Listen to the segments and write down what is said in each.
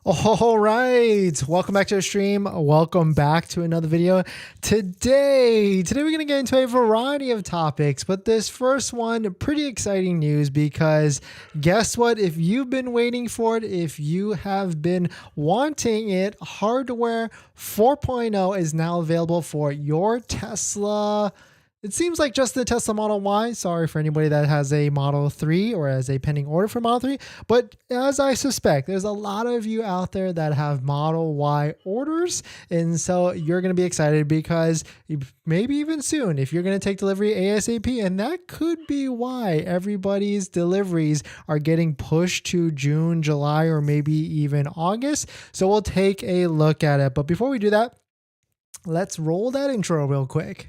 All right, welcome back to the stream. Welcome back to another video. Today we're going to get into a variety of topics, but this first one, pretty exciting news because guess what? If you've been waiting for it, if you have been wanting it, Hardware 4.0 is now available for your Tesla. It seems like just the Tesla Model Y. Sorry for anybody that has a Model 3 or has a pending order for Model 3. But as I suspect, there's a lot of you out there that have Model Y orders. And so you're going to be excited because maybe even soon, if you're going to take delivery ASAP, and that could be why everybody's deliveries are getting pushed to June, July, or maybe even August. So we'll take a look at it. But before we do that, let's roll that intro real quick.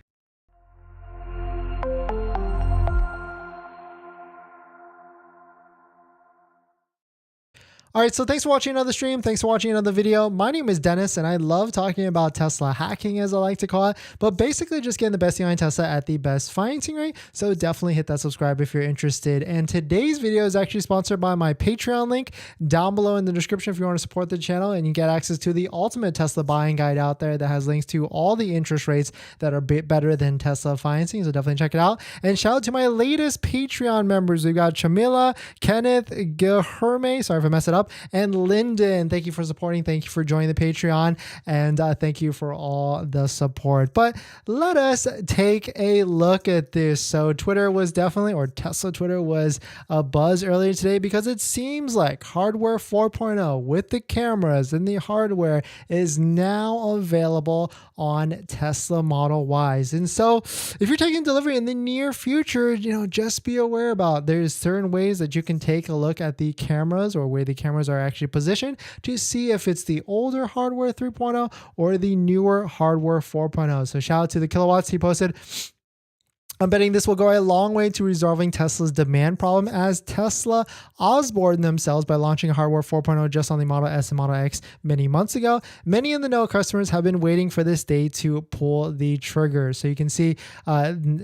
All right, so thanks for watching another stream. Thanks for watching another video. My name is Dennis, and I love talking about Tesla hacking, as I like to call it, but basically just getting the best behind Tesla at the best financing rate. So definitely hit that subscribe if you're interested. And today's video is actually sponsored by my Patreon link down below in the description if you want to support the channel, and you get access to the ultimate Tesla buying guide out there that has links to all the interest rates that are a bit better than Tesla financing. So definitely check it out. And shout out to my latest Patreon members. We've got Chamila, Kenneth, Gilherme, sorry if I messed it up, and Lyndon. Thank you for supporting. Thank you for joining the Patreon, and thank you for all the support. But let us take a look at this. So Twitter was definitely, or Tesla Twitter was a buzz earlier today because it seems like Hardware 4.0 with the cameras and the hardware is now available on Tesla Model Ys. And so if you're taking delivery in the near future, just be aware about there's certain ways that you can take a look at the cameras or where the cameras are actually positioned to see if it's the older Hardware 3.0 or the newer Hardware 4.0. So shout out to the Kilowatts. He posted, I'm betting this will go a long way to resolving Tesla's demand problem, as Tesla Osborne themselves by launching Hardware 4.0 just on the Model S and Model X many months ago. Many in the know customers have been waiting for this day to pull the trigger. So you can see,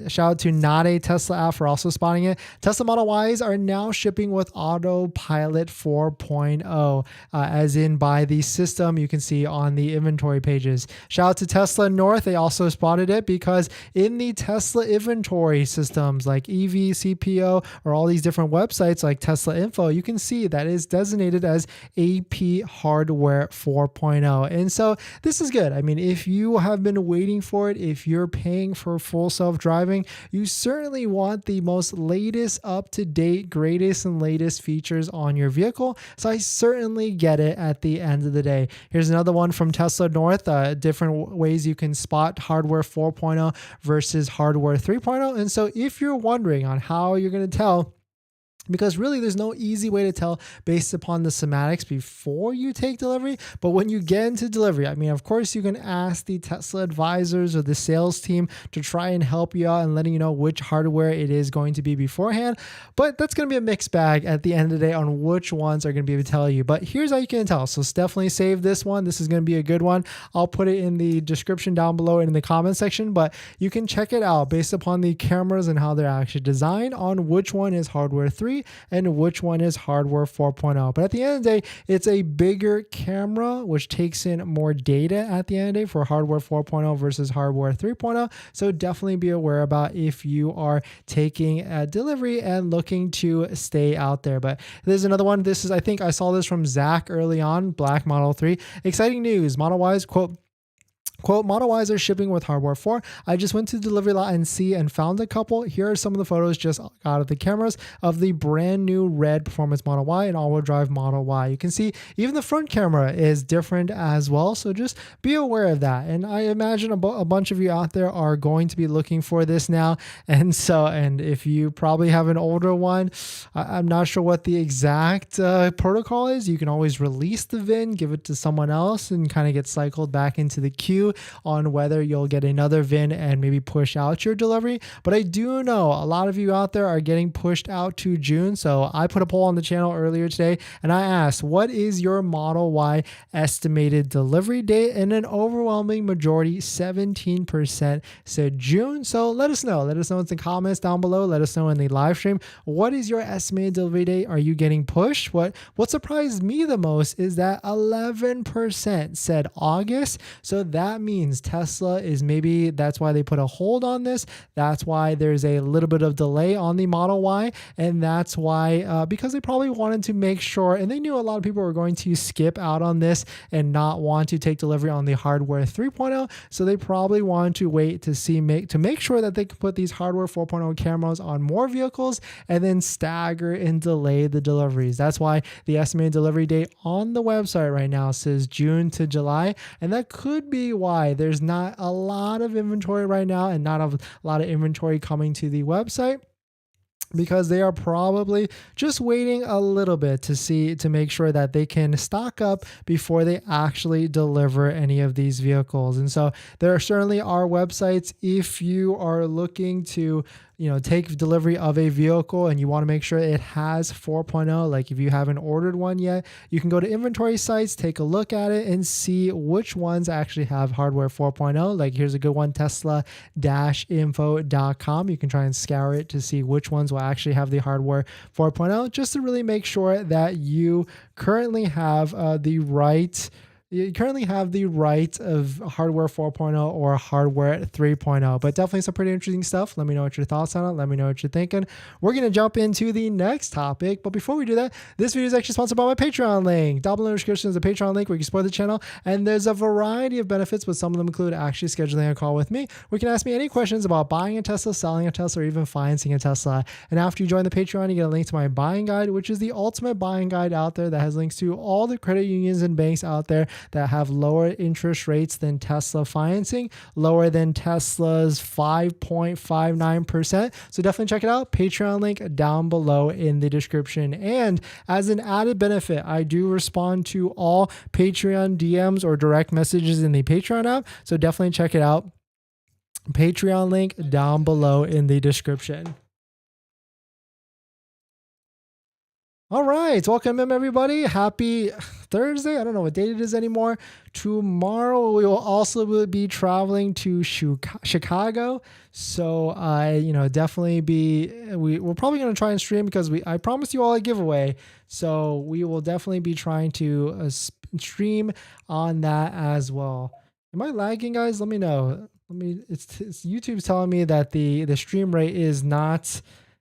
shout out to Not a Tesla app for also spotting it. Tesla Model Ys are now shipping with Autopilot 4.0, as in by the system you can see on the inventory pages. Shout out to Tesla North. They also spotted it because in the Tesla inventory systems like EV, CPO, or all these different websites like Tesla Info, you can see that is designated as AP Hardware 4.0. And so this is good. I mean, if you have been waiting for it, if you're paying for full self-driving, you certainly want the most latest, up-to-date, greatest and latest features on your vehicle. So I certainly get it at the end of the day. Here's another one from Tesla North, different ways you can spot Hardware 4.0 versus Hardware 3.0. And so if you're wondering on how you're going to tell, because really there's no easy way to tell based upon the schematics before you take delivery. But when you get into delivery, I mean, of course you can ask the Tesla advisors or the sales team to try and help you out and letting you know which hardware it is going to be beforehand. But that's going to be a mixed bag at the end of the day on which ones are going to be able to tell you. But here's how you can tell. So definitely save this one. This is going to be a good one. I'll put it in the description down below and in the comment section, but you can check it out based upon the cameras and how they're actually designed on which one is Hardware 3 and which one is Hardware 4.0. But at the end of the day, it's a bigger camera, which takes in more data at the end of the day for Hardware 4.0 versus Hardware 3.0. So definitely be aware about if you are taking a delivery and looking to stay out there. But there's another one. This is, I think I saw this from Zach early on, Black Model 3. Exciting news. Model Ys, quote, Model Ys are shipping with Hardware 4. I just went to the delivery lot and found a couple. Here are some of the photos just out of the cameras of the brand new red performance Model Y and all-wheel drive Model Y. You can see even the front camera is different as well. So just be aware of that. And I imagine a bunch of you out there are going to be looking for this now. And if you probably have an older one, I'm not sure what the exact protocol is. You can always release the VIN, give it to someone else and kind of get cycled back into the queue. you on whether you'll get another VIN and maybe push out your delivery. But I do know a lot of you out there are getting pushed out to June. So I put a poll on the channel earlier today and I asked, what is your Model Y estimated delivery date? And an overwhelming majority, 17%, said June. So let us know. Let us know in the comments down below. Let us know in the live stream. What is your estimated delivery date? Are you getting pushed? What surprised me the most is that 11% said August. So that means Tesla is maybe, that's why they put a hold on this. That's why there's a little bit of delay on the Model Y. And that's why, because they probably wanted to make sure, and they knew a lot of people were going to skip out on this and not want to take delivery on the hardware 3.0. So they probably wanted to wait to make sure that they could put these hardware 4.0 cameras on more vehicles and then stagger and delay the deliveries. That's why the estimated delivery date on the website right now says June to July. And that could be why there's not a lot of inventory right now and not a lot of inventory coming to the website, because they are probably just waiting a little bit to make sure that they can stock up before they actually deliver any of these vehicles. And so there certainly are websites, if you are looking to take delivery of a vehicle and you want to make sure it has 4.0, like if you haven't ordered one yet, you can go to inventory sites, take a look at it and see which ones actually have hardware 4.0. Like here's a good one, tesla-info.com. You can try and scour it to see which ones will actually have the hardware 4.0, just to really make sure that you currently have the right of hardware 4.0 or hardware 3.0, but definitely some pretty interesting stuff. Let me know what your thoughts on it. Let me know what you're thinking. We're going to jump into the next topic. But before we do that, this video is actually sponsored by my Patreon link. Down below in the description is a Patreon link where you can support the channel. And there's a variety of benefits, but some of them include actually scheduling a call with me, where you can ask me any questions about buying a Tesla, selling a Tesla, or even financing a Tesla. And after you join the Patreon, you get a link to my buying guide, which is the ultimate buying guide out there that has links to all the credit unions and banks out there that have lower interest rates than Tesla financing, lower than Tesla's 5.59%. So definitely check it out. Patreon link down below in the description. And as an added benefit, I do respond to all Patreon DMs or direct messages in the Patreon app. So definitely check it out. Patreon link down below in the description. All right, welcome in everybody. Happy Thursday. I don't know what date it is anymore. Tomorrow we will also be traveling to Chicago. So definitely we're probably going to try and stream, because I promised you all a giveaway. So we will definitely be trying to stream on that as well. Am I lagging, guys? Let me know. It's YouTube's telling me that the stream rate is not.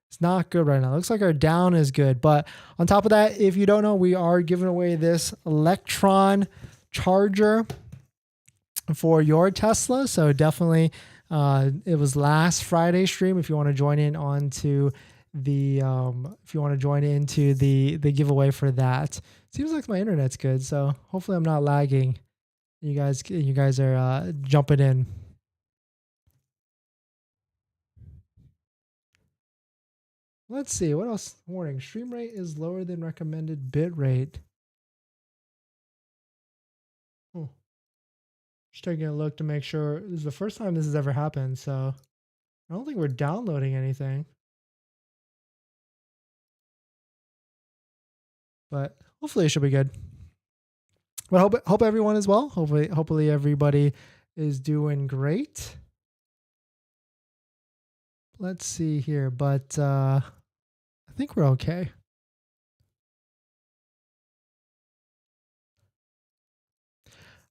It's not good right now. It looks like our down is good. But on top of that, if you don't know, we are giving away this Electron charger for your Tesla. So definitely, it was last Friday stream. If you want to join in onto the, the giveaway for that. Seems like my internet's good. So hopefully I'm not lagging. You guys are jumping in. Let's see, what else? Warning, stream rate is lower than recommended bit rate. Just taking a look to make sure. This is the first time this has ever happened, so I don't think we're downloading anything. But hopefully it should be good. But hope everyone is well. Hopefully everybody is doing great. Let's see here, but I think we're okay.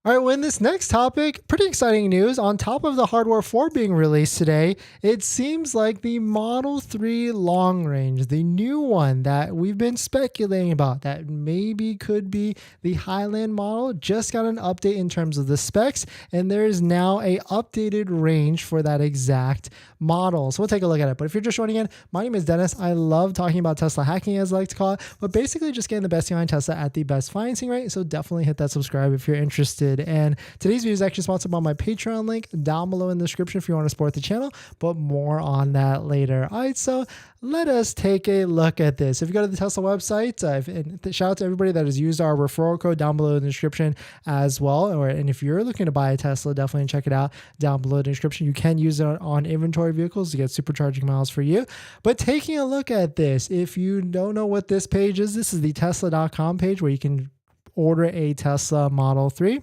All right, well, in this next topic, pretty exciting news. On top of the hardware 4 being released today, it seems like the Model 3 long range, the new one that we've been speculating about, that maybe could be the Highland model, just got an update in terms of the specs, and there is now a updated range for that exact model. So we'll take a look at it. But if you're just joining in, my name is Dennis. I love talking about Tesla hacking, as I like to call it, but basically just getting the best behind Tesla at the best financing rate. So definitely hit that subscribe if you're interested interested. And today's video is actually sponsored by my Patreon link down below in the description if you want to support the channel, but more on that later. All right, so let us take a look at this. If you go to the Tesla website, and shout out to everybody that has used our referral code down below in the description as well. And if you're looking to buy a Tesla, definitely check it out down below in the description. You can use it on inventory vehicles to get supercharging miles for you. But taking a look at this, if you don't know what this page is, this is the Tesla.com page where you can order a Tesla Model 3.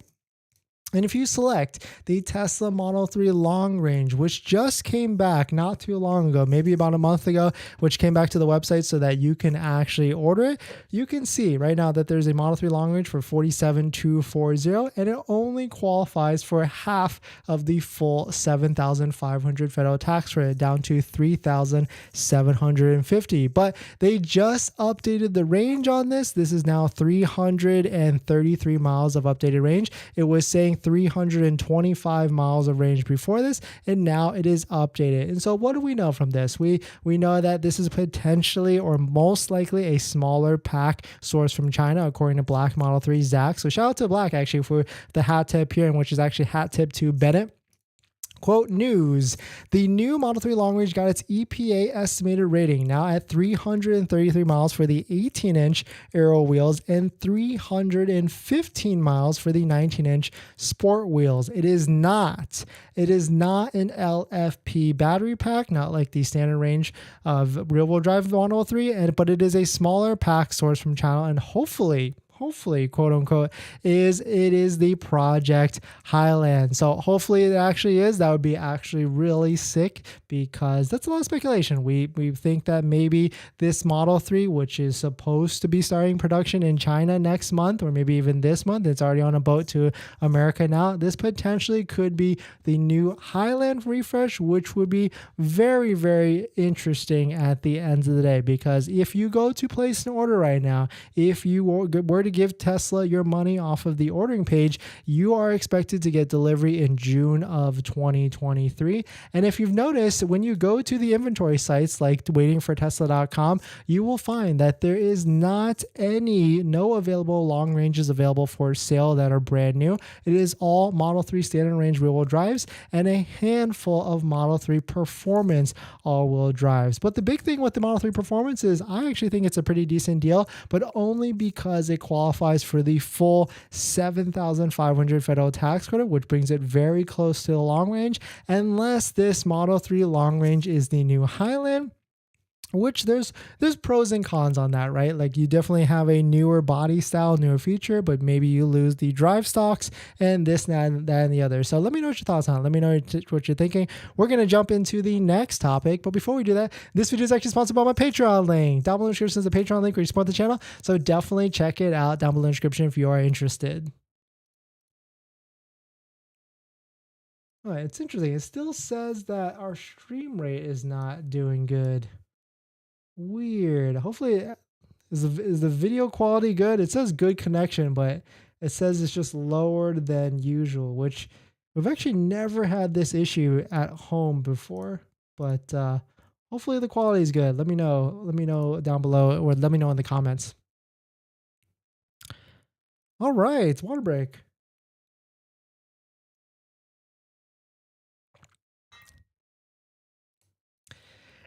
And if you select the Tesla Model 3 long range, which just came back not too long ago, maybe about a month ago, which came back to the website so that you can actually order it, you can see right now that there's a Model 3 long range for $47,240, and it only qualifies for half of the full $7,500 federal tax credit, down to $3,750. But they just updated the range on this. This is now 333 miles of updated range. It was saying 325 miles of range before this, and now it is updated. And so what do we know from this? We know that this is potentially or most likely a smaller pack sourced from China, according to Black Model 3 Zach. So shout out to Black actually for the hat tip here, which is actually hat tip to Bennett. Quote news, the new Model 3 long range got its EPA estimated rating now at 333 miles for the 18-inch aero wheels and 315 miles for the 19-inch sport wheels. It is not an LFP battery pack, not like the standard range of rear-wheel drive Model 3, but it is a smaller pack sourced from China, and hopefully, quote unquote, it is the Project Highland. So hopefully it actually is. That would be actually really sick, because that's a lot of speculation. We think that maybe this Model 3, which is supposed to be starting production in China next month, or maybe even this month, it's already on a boat to America now. This potentially could be the new Highland refresh, which would be very, very interesting at the end of the day, because if you go to place an order right now, if you were to give Tesla your money off of the ordering page, you are expected to get delivery in June of 2023. And if you've noticed, when you go to the inventory sites like waitingfortesla.com, you will find that there is no available long ranges available for sale that are brand new. It is all Model 3 standard range rear-wheel drives and a handful of Model 3 performance all-wheel drives. But the big thing with the Model 3 performance is I actually think it's a pretty decent deal, but only because it qualifies for the full $7,500 federal tax credit, which brings it very close to the long range, unless this Model 3 long range is the new Highland, which there's pros and cons on that, right? Like you definitely have a newer body style, newer feature, but maybe you lose the drive stocks and this, that, and the other. So let me know what your thoughts on it. Let me know what you're thinking. We're going to jump into the next topic. But before we do that, this video is actually sponsored by my Patreon link. Down below in the description is the Patreon link where you support the channel. So definitely check it out down below in the description if you are interested. All right, it's interesting. It still says that our stream rate is not doing good. Weird. Hopefully, is the video quality good? It says good connection, but it says it's just lower than usual, which we've actually never had this issue at home before. But hopefully the quality is good. Let me know. Let me know down below, or let me know in the comments. All right, water break.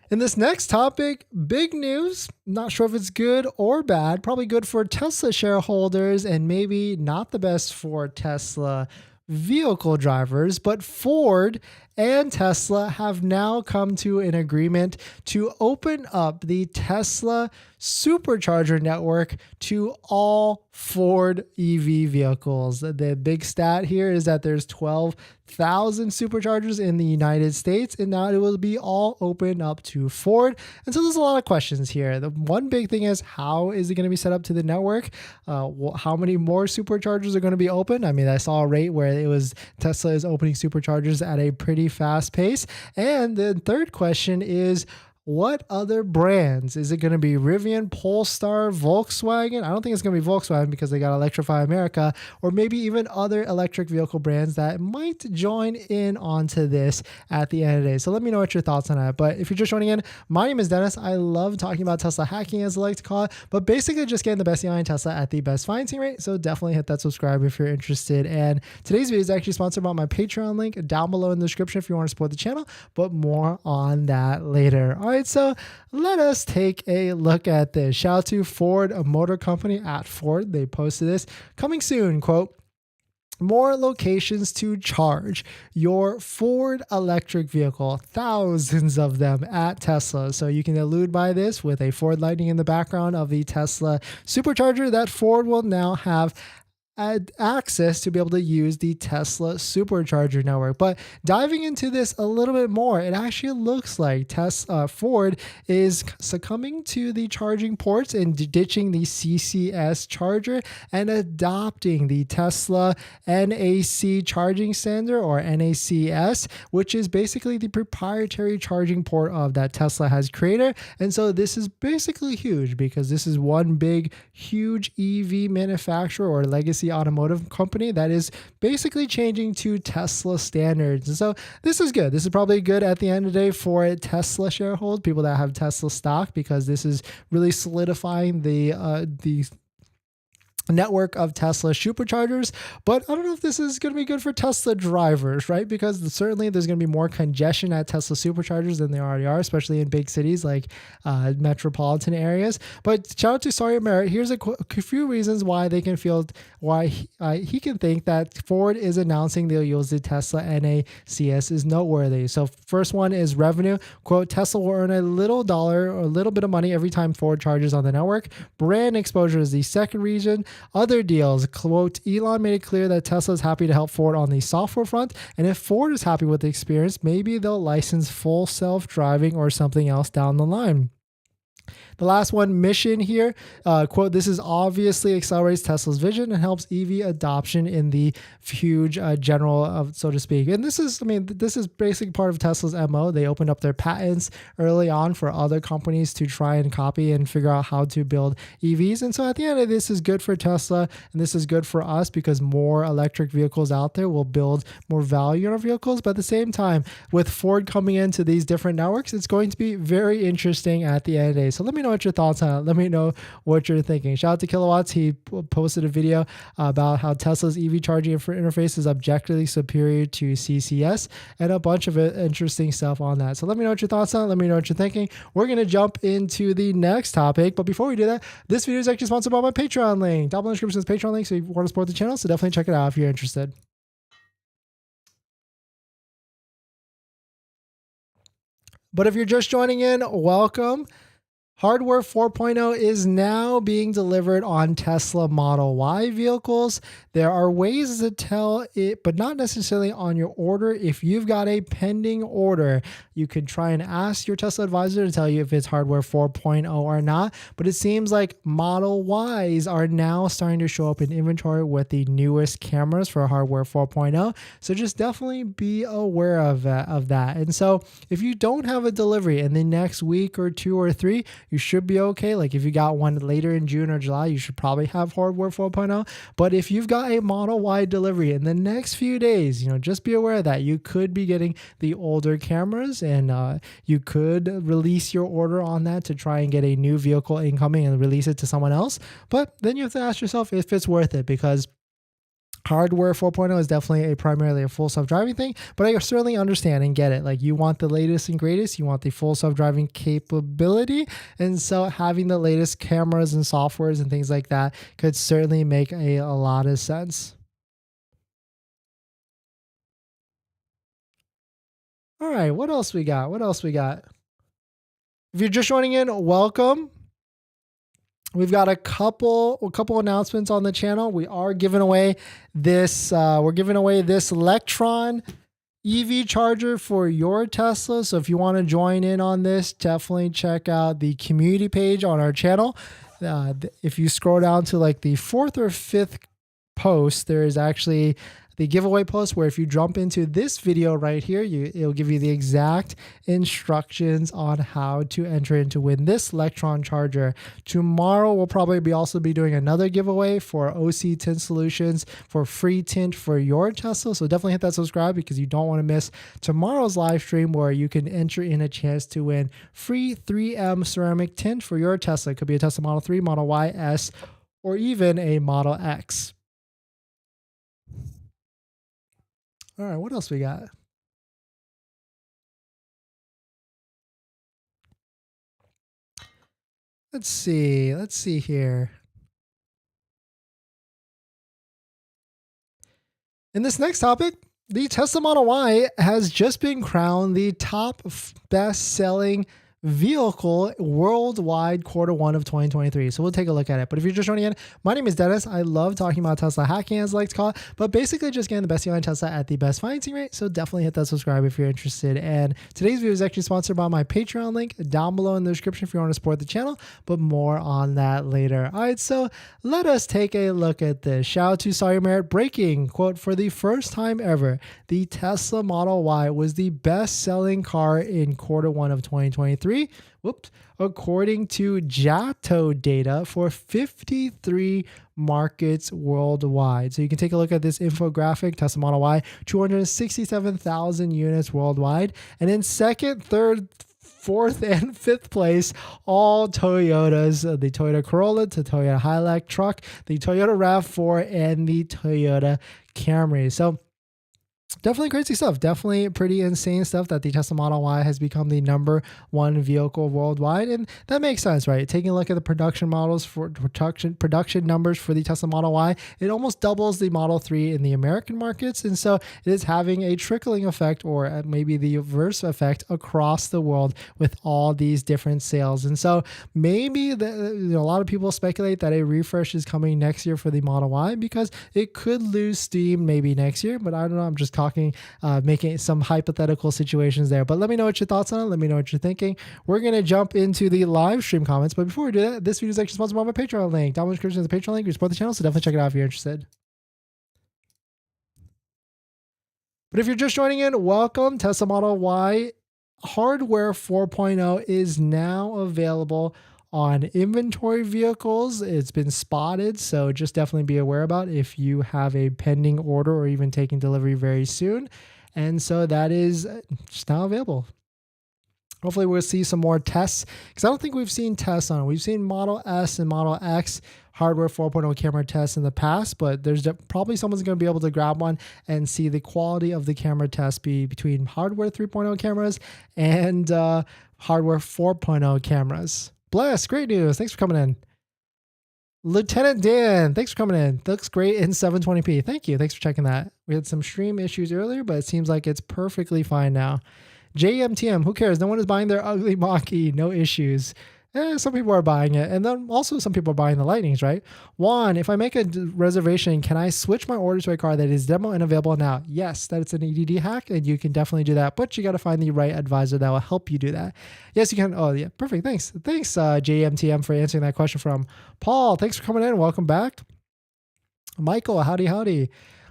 In this next topic, big news. Not sure if it's good or bad. Probably good for Tesla shareholders and maybe not the best for Tesla vehicle drivers, but Ford and Tesla have now come to an agreement to open up the Tesla supercharger network to all Ford EV vehicles. The big stat here is that there's 12,000 superchargers in the United States, and now it will be all open up to Ford. And so there's a lot of questions here. The one big thing is, how is it going to be set up to the network? How many more superchargers are going to be open? I mean, I saw a rate where it was Tesla is opening superchargers at a pretty fast pace. And the third question is, What other brands? Is it going to be Rivian, Polestar, Volkswagen? I don't think it's going to be Volkswagen because they got Electrify America, or maybe even other electric vehicle brands that might join in onto this at the end of the day. So let me know what your thoughts on that. But if you're just joining in, my name is Dennis. I love talking about Tesla hacking, as I like to call it, but basically just getting the best deal on Tesla at the best financing rate. So definitely hit that subscribe if you're interested. And today's video is actually sponsored by my Patreon link down below in the description if you want to support the channel, but more on that later. All right, so let us take a look at this. Shout out to Ford Motor Company at Ford. They posted this. Coming soon, quote, more locations to charge your Ford electric vehicle, thousands of them at Tesla. So you can elude by this with a Ford Lightning in the background of the Tesla supercharger that Ford will now have access to be able to use the Tesla supercharger network. But diving into this a little bit more, it actually looks like Ford is succumbing to the charging ports and ditching the CCS charger and adopting the Tesla NAC charging standard, or NACS, which is basically the proprietary charging port of that Tesla has created. And so this is basically huge because this is one big, huge EV manufacturer or legacy automotive company that is basically changing to Tesla standards. And so this is good. This is probably good at the end of the day for Tesla shareholders, people that have Tesla stock, because this is really solidifying the network of Tesla superchargers. But I don't know if this is going to be good for Tesla drivers, right? Because certainly there's going to be more congestion at Tesla superchargers than there already are, especially in big cities like metropolitan areas. But shout out to Sorry Merritt. Here's a few reasons why they can feel, why he can think that Ford is announcing they'll use the Tesla NACS is noteworthy. So first one is revenue. Quote, Tesla will earn a little dollar or a little bit of money every time Ford charges on the network. Brand exposure is the second reason. Other deals, quote, Elon made it clear that Tesla is happy to help Ford on the software front, and if Ford is happy with the experience, maybe they'll license full self-driving or something else down the line. The last one, mission here, quote, this is obviously accelerates Tesla's vision and helps EV adoption in the huge general, so to speak. And this is, I mean, this is basically part of Tesla's MO. They opened up their patents early on for other companies to try and copy and figure out how to build EVs. And so at the end of this is good for Tesla, and this is good for us because more electric vehicles out there will build more value in our vehicles. But at the same time, with Ford coming into these different networks, it's going to be very interesting at the end of the day. So let me know what your thoughts on it. Let me know what you're thinking. Shout out to Kilowatts. He posted a video about how Tesla's EV charging interface is objectively superior to CCS and a bunch of interesting stuff on that. So let me know what your thoughts on it. Let me know what you're thinking. We're going to jump into the next topic. But before we do that, this video is actually sponsored by my Patreon link. Down below in the description is Patreon link, so if you want to support the channel, so definitely check it out if you're interested. But if you're just joining in, welcome. Hardware 4.0 is now being delivered on Tesla Model Y vehicles. There are ways to tell it, but not necessarily on your order. If you've got a pending order, you could try and ask your Tesla advisor to tell you if it's Hardware 4.0 or not. But it seems like Model Ys are now starting to show up in inventory with the newest cameras for Hardware 4.0. So just definitely be aware of that. And so if you don't have a delivery in the next week or 2 or 3, you should be okay. Like if you got one later in June or July, you should probably have Hardware 4.0. But if you've got a Model Y delivery in the next few days, just be aware that you could be getting the older cameras, and you could release your order on that to try and get a new vehicle incoming and release it to someone else. But then you have to ask yourself if it's worth it, because Hardware 4.0 is definitely primarily a full self-driving thing, but I certainly understand and get it. Like, you want the latest and greatest, you want the full self-driving capability, and so having the latest cameras and softwares and things like that could certainly make a lot of sense. All right, what else we got? If you're just joining in, welcome. We've got a couple announcements on the channel. We are giving away this. We're giving away this Electron EV charger for your Tesla. So if you want to join in on this, definitely check out the community page on our channel. If you scroll down to like the 4th or 5th post, there is actually the giveaway post, where if you jump into this video right here, it'll give you the exact instructions on how to enter in to win this Electron charger. Tomorrow we'll probably also be doing another giveaway for OC Tint Solutions for free tint for your Tesla. So definitely hit that subscribe because you don't want to miss tomorrow's live stream, where you can enter in a chance to win free 3M ceramic tint for your Tesla. It could be a Tesla Model 3, Model Y, S, or even a Model X. All right, what else we got? Let's see here. In this next topic, the Tesla Model Y has just been crowned the top best-selling vehicle worldwide Q1 of 2023. So we'll take a look at it. But if you're just joining in, my name is Dennis. I love talking about Tesla hacking, as I like to call it, but basically just getting the best deal on Tesla at the best financing rate. So definitely hit that subscribe if you're interested. And today's video is actually sponsored by my Patreon link down below in the description if you want to support the channel, but more on that later. All right, so let us take a look at this. Shout out to Sawyer Merritt breaking, quote, for the first time ever, the Tesla Model Y was the best selling car in Q1 of 2023. Whoops. According to JATO data for 53 markets worldwide. So you can take a look at this infographic. Tesla Model Y, 267,000 units worldwide. And in second, third, fourth, and fifth place, all Toyotas, the Toyota Corolla, the Toyota Hilux truck, the Toyota RAV4, and the Toyota Camry. So definitely crazy stuff. Definitely pretty insane stuff that the Tesla Model Y has become the #1 vehicle worldwide. And that makes sense, right? Taking a look at the production models for production numbers for the Tesla Model Y, it almost doubles the Model 3 in the American markets. And so it is having a trickling effect, or maybe the reverse effect, across the world with all these different sales. And so maybe a lot of people speculate that a refresh is coming next year for the Model Y, because it could lose steam maybe next year, but I don't know. I'm just talking, making some hypothetical situations there. But let me know what your thoughts on it. Let me know what you're thinking. We're going to jump into the live stream comments. But before we do that, this video is actually sponsored by my Patreon link. Down in the description is the Patreon link. You support the channel, so definitely check it out if you're interested. But if you're just joining in, welcome. Tesla Model Y Hardware 4.0 is now available on inventory vehicles. It's been spotted, so just definitely be aware about if you have a pending order or even taking delivery very soon. And so that is just now available. Hopefully we'll see some more tests, because I don't think we've seen tests on it. We've seen Model S and Model X hardware 4.0 camera tests in the past, but there's probably someone's going to be able to grab one and see the quality of the camera test be between hardware 3.0 cameras and hardware 4.0 cameras. Bless, great news. Thanks for coming in. Lieutenant Dan, thanks for coming in. Looks great in 720p. Thank you. Thanks for checking that. We had some stream issues earlier, but it seems like it's perfectly fine now. JMTM, who cares? No one is buying their ugly Mach-E. No issues. Some people are buying it. And then also some people are buying the Lightnings, right? Juan, if I make a reservation, can I switch my order to a car that is demo and available now? Yes, that's an EDD hack, and you can definitely do that. But you got to find the right advisor that will help you do that. Yes, you can. Oh, yeah. Perfect. Thanks. Thanks, JMTM, for answering that question from Paul. Thanks for coming in. Welcome back. Michael, howdy.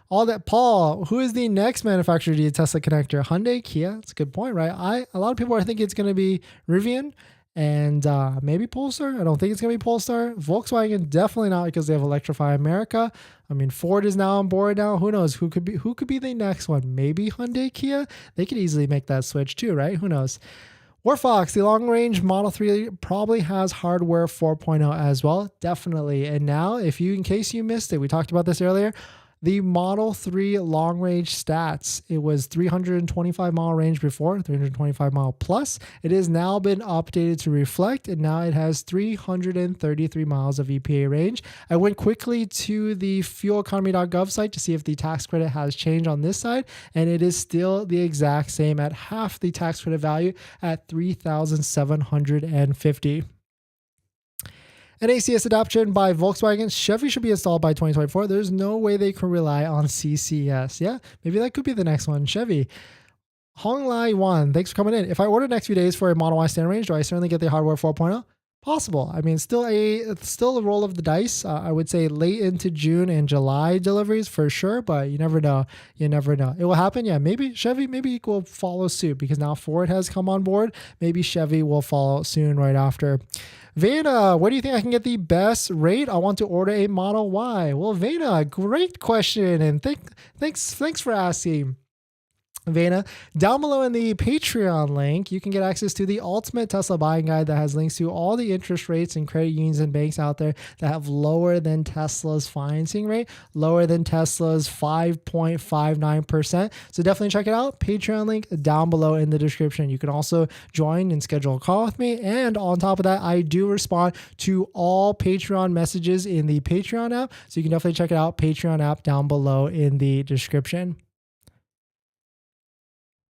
All that, Paul, who is the next manufacturer to the Tesla connector? Hyundai, Kia? That's a good point, right? A lot of people are thinking it's going to be Rivian and maybe Polestar. I don't think it's going to be Polestar. Volkswagen, definitely not, because they have Electrify America. I mean, Ford is now on board now. Who knows? Who could be the next one? Maybe Hyundai, Kia? They could easily make that switch too, right? Who knows? Warfox, the long-range Model 3 probably has hardware 4.0 as well. Definitely. And now, in case you missed it, we talked about this earlier, the Model 3 long-range stats, it was 325 mile range before, 325 mile plus. It has now been updated to reflect, and now it has 333 miles of EPA range. I went quickly to the fueleconomy.gov site to see if the tax credit has changed on this side, and it is still the exact same at half the tax credit value at $3,750. An ACS adoption by Volkswagen. Chevy should be installed by 2024. There's no way they can rely on CCS. Yeah, maybe that could be the next one. Chevy. Hong Lai 1, thanks for coming in. If I order next few days for a Model Y standard range, do I certainly get the hardware 4.0? possible. I mean, still a roll of the dice. I would say late into June and July deliveries for sure, but you never know. You never know. It will happen. Yeah, maybe Chevy will follow suit because now Ford has come on board. Maybe Chevy will follow soon right after. Vena, where do you think I can get the best rate? I want to order a Model Y. Well, Vena, great question, and thanks for asking. Vena, down below in the Patreon link, you can get access to the ultimate Tesla buying guide that has links to all the interest rates and credit unions and banks out there that have lower than Tesla's financing rate, lower than Tesla's 5.59%. So definitely check it out. Patreon link down below in the description. You can also join and schedule a call with me. And on top of that, I do respond to all Patreon messages in the Patreon app. So you can definitely check it out. Patreon app down below in the description.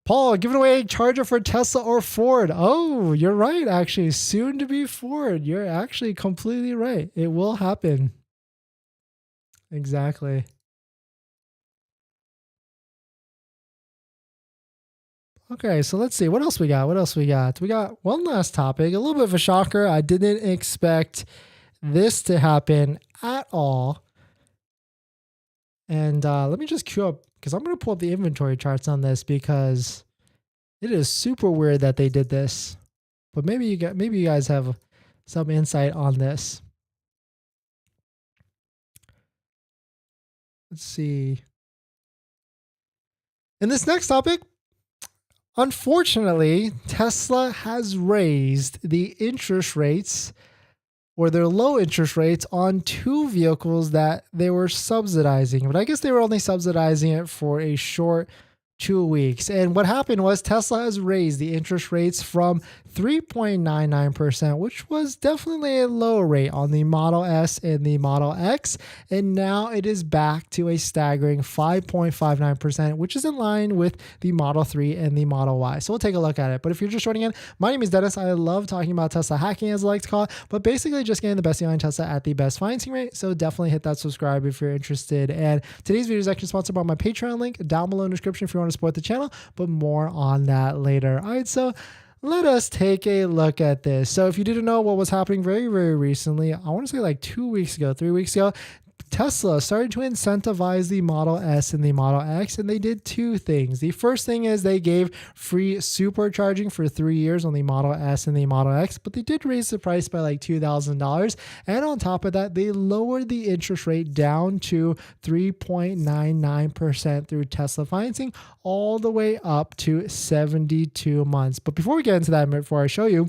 Paul, giving away a charger for Tesla or Ford. Oh, you're right, actually. Soon to be Ford. You're actually completely right. It will happen. Exactly. Okay, so let's see. What else we got? We got one last topic. A little bit of a shocker. I didn't expect this to happen at all. And let me just queue up, because I'm going to pull up the inventory charts on this because it is super weird that they did this. But maybe you guys have some insight on this. Let's see. In this next topic, unfortunately, Tesla has raised the interest rates, or their low interest rates, on two vehicles that they were subsidizing. But I guess they were only subsidizing it for a short 2 weeks. And what happened was Tesla has raised the interest rates from 3.99%, which was definitely a low rate on the Model S and the Model X. And now it is back to a staggering 5.59%, which is in line with the Model 3 and the Model Y. So we'll take a look at it. But if you're just joining in, my name is Dennis. I love talking about Tesla hacking, as I like to call it, but basically just getting the best deal on Tesla at the best financing rate. So definitely hit that subscribe if you're interested. And today's video is actually sponsored by my Patreon link down below in the description if you want to support the channel, but more on that later. All right, so let us take a look at this. So if you didn't know what was happening very, very recently, I want to say like 2 weeks ago, 3 weeks ago, Tesla started to incentivize the Model S and the Model X, and they did two things. The first thing is they gave free supercharging for 3 years on the Model S and the Model X, but they did raise the price by like $2,000. And on top of that, they lowered the interest rate down to 3.99% through Tesla financing, all the way up to 72 months. But before we get into that, before I show you,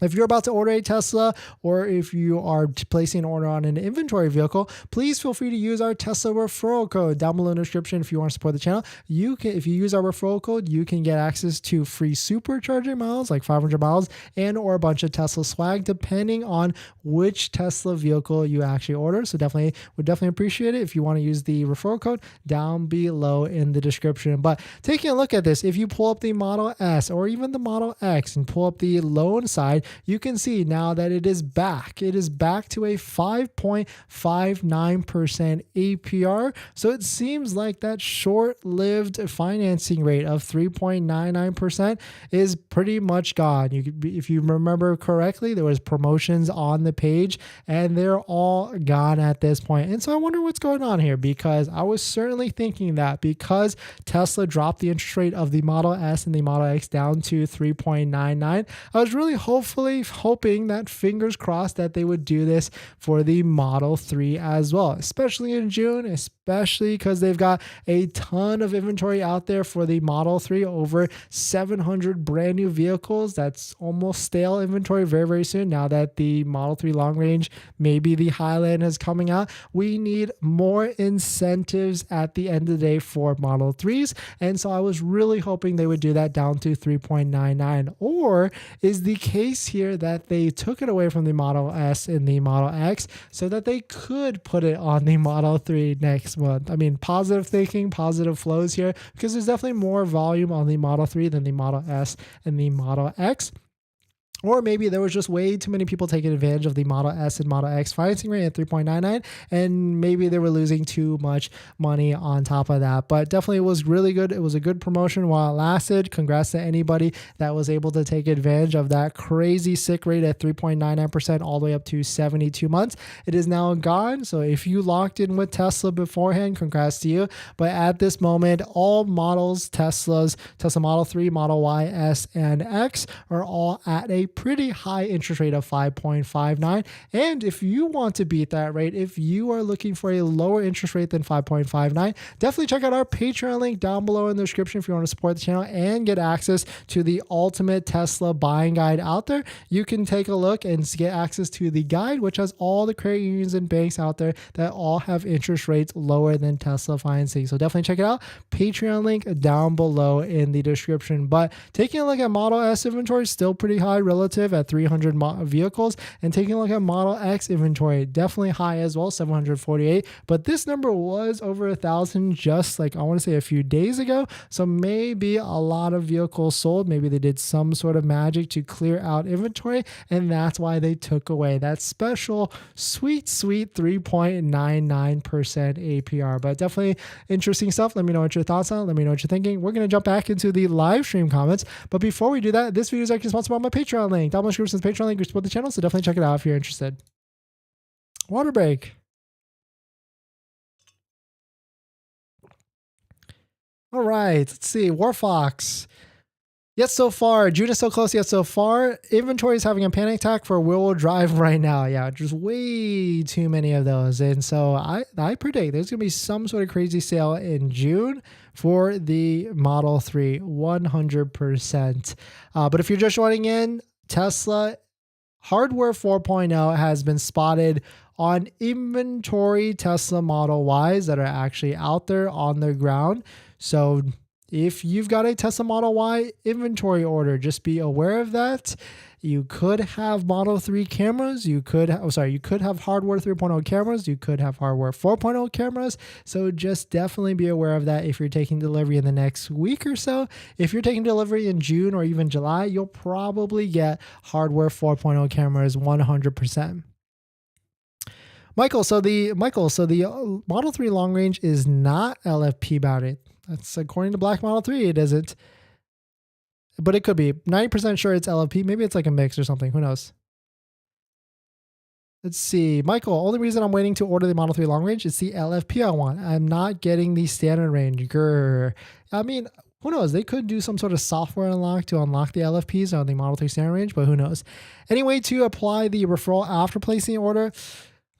if you're about to order a Tesla, or if you are placing an order on an inventory vehicle, please feel free to use our Tesla referral code down below in the description. If you want to support the channel, you can. If you use our referral code, you can get access to free supercharger miles, like 500 miles, and or a bunch of Tesla swag, depending on which Tesla vehicle you actually order. So would definitely appreciate it if you want to use the referral code down below in the description. But taking a look at this, if you pull up the Model S or even the Model X and pull up the loan side, you can see now that it is back. It is back to a 5.59% APR. So it seems like that short-lived financing rate of 3.99% is pretty much gone. If you remember correctly, there was promotions on the page, and they're all gone at this point. And so I wonder what's going on here, because I was certainly thinking that because Tesla dropped the interest rate of the Model S and the Model X down to 3.99, I was really hoping that, fingers crossed, that they would do this for the Model 3 as well, especially in June, especially because they've got a ton of inventory out there for the Model 3, over 700 brand new vehicles. That's almost stale inventory very, very soon. Now that the Model 3 long range, maybe the Highland, is coming out, we need more incentives at the end of the day for Model 3s. And so I was really hoping they would do that down to 3.99. Or is the case here that they took it away from the Model S and the Model X so that they could put it on the Model 3 next month? I mean, positive thinking, positive flows here, because there's definitely more volume on the Model 3 than the Model S and the Model X. Or maybe there was just way too many people taking advantage of the Model S and Model X financing rate at 3.99, and maybe they were losing too much money on top of that. But definitely it was really good. It was a good promotion while it lasted. Congrats to anybody that was able to take advantage of that crazy sick rate at 3.99% all the way up to 72 months. It is now gone. So if you locked in with Tesla beforehand, congrats to you. But at this moment, all models, Tesla Model 3, Model Y, S, and X are all at a pretty high interest rate of 5.59. And if you want to beat that rate, if you are looking for a lower interest rate than 5.59, definitely check out our Patreon link down below in the description if you want to support the channel and get access to the ultimate Tesla buying guide out there. You can take a look and get access to the guide, which has all the credit unions and banks out there that all have interest rates lower than Tesla financing. So definitely check it out. Patreon link down below in the description. But taking a look at Model S inventory, still pretty high relative at 300 vehicles, and taking a look at Model X inventory, definitely high as well, 748. But this number was over 1,000 just like I want to say a few days ago. So maybe a lot of vehicles sold. Maybe they did some sort of magic to clear out inventory, and that's why they took away that special sweet 3.99% APR. But definitely interesting stuff. Let me know what your thoughts are. Let me know what you're thinking. We're going to jump back into the live stream comments. But before we do that, this video is actually sponsored by my Patreon link. Down below in the description is the Patreon link. You support the channel, so definitely check it out if you're interested. Water break. All right, let's see. Warfox. Yet so far, June is so close yet so far. Inventory is having a panic attack for rear-wheel drive right now. Yeah, just way too many of those. And so I predict there's going to be some sort of crazy sale in June for the Model 3, 100%. But if you're just joining in, Tesla Hardware 4.0 has been spotted on inventory Tesla Model Ys that are actually out there on the ground. So if you've got a Tesla Model Y inventory order, just be aware of that. You could have Model 3 cameras. You could have Hardware 3.0 cameras. You could have Hardware 4.0 cameras. So just definitely be aware of that if you're taking delivery in the next week or so. If you're taking delivery in June or even July, you'll probably get Hardware 4.0 cameras 100%. Michael, so the Model 3 long range is not LFP battery. That's according to Black Model 3. It isn't. But it could be. 90% sure it's LFP. Maybe it's like a mix or something. Who knows? Let's see. Michael, only reason I'm waiting to order the Model 3 long range is the LFP I want. I'm not getting the standard range. Grr. I mean, who knows? They could do some sort of software unlock to unlock the LFPs on the Model 3 standard range, but who knows? Anyway, to apply the referral after placing the order,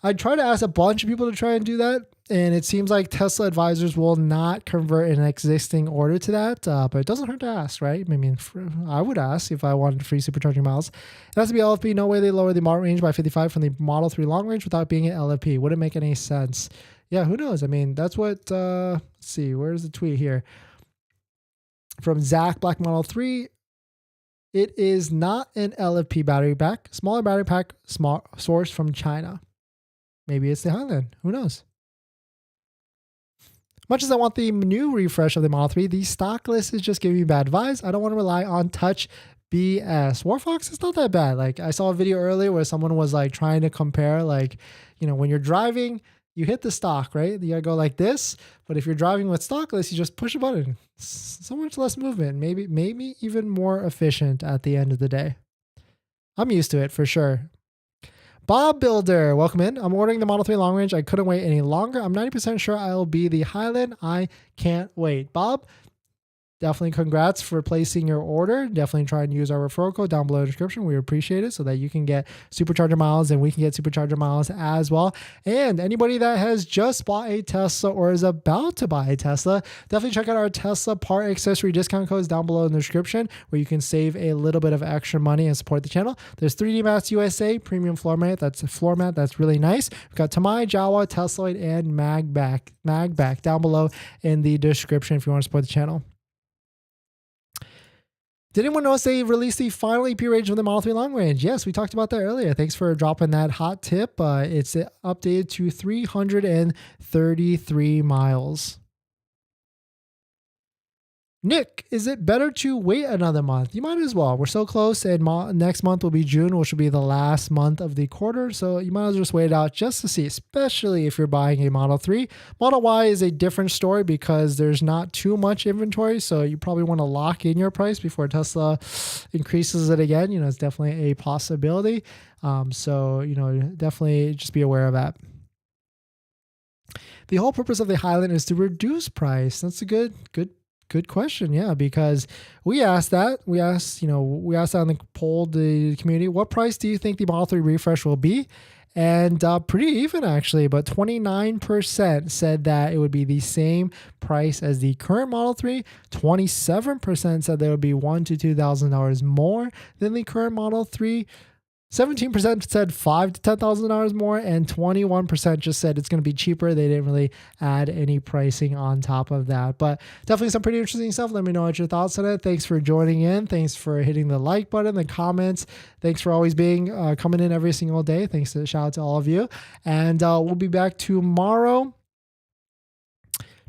I tried to ask a bunch of people to try and do that, and it seems like Tesla advisors will not convert an existing order to that, but it doesn't hurt to ask, right? I mean, I would ask if I wanted free supercharging miles. It has to be LFP. No way they lower the model range by 55 from the Model 3 long range without being an LFP. Wouldn't make any sense. Yeah, who knows? I mean, that's what, let's see, where's the tweet here? From Zach, Black Model 3. It is not an LFP battery pack. Smaller battery pack, sourced from China. Maybe it's the Highland. Who knows? Much as I want the new refresh of the Model 3, the stock list is just giving me bad vibes. I don't want to rely on touch BS. Warfox is not that bad. Like, I saw a video earlier where someone was like trying to compare, like, you know, when you're driving, you hit the stock, right? You gotta go like this. But if you're driving with stock list, you just push a button. So much less movement. Maybe even more efficient at the end of the day. I'm used to it for sure. Bob Builder, welcome in. I'm ordering the Model 3 long range. I couldn't wait any longer. I'm 90% sure I'll be the Highland. I can't wait. Bob, definitely congrats for placing your order. Definitely try and use our referral code down below in the description. We appreciate it so that you can get supercharger miles and we can get supercharger miles as well. And anybody that has just bought a Tesla or is about to buy a Tesla, definitely check out our Tesla part accessory discount codes down below in the description where you can save a little bit of extra money and support the channel. There's 3D Mats USA premium floor mat. That's a floor mat. That's really nice. We've got Tamai, Jawa, Tesla, and MAGBAK down below in the description if you want to support the channel. Did anyone notice they released the final EP range of the Model 3 long range? Yes, we talked about that earlier. Thanks for dropping that hot tip. It's updated to 333 miles. Nick, is it better to wait another month? You might as well. We're so close, and next month will be June, which will be the last month of the quarter. So you might as well just wait it out just to see, especially if you're buying a Model 3. Model Y is a different story because there's not too much inventory. So you probably want to lock in your price before Tesla increases it again. It's definitely a possibility. So, definitely just be aware of that. The whole purpose of the Highland is to reduce price. That's a good question. Yeah, because we asked that. We asked that on the poll, the community, what price do you think the Model 3 refresh will be? And pretty even actually, but 29% said that it would be the same price as the current Model 3. 27% said there would be $1,000 to $2,000 more than the current Model 3. 17% said $5,000 to $10,000 more, and 21% just said it's going to be cheaper. They didn't really add any pricing on top of that, but definitely some pretty interesting stuff. Let me know what your thoughts on it. Thanks for joining in. Thanks for hitting the like button, the comments. Thanks for always being coming in every single day. Thanks to shout out to all of you, and we'll be back tomorrow.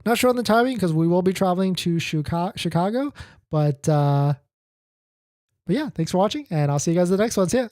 Not sure on the timing because we will be traveling to Chicago, but yeah, thanks for watching, and I'll see you guys in the next one. See ya.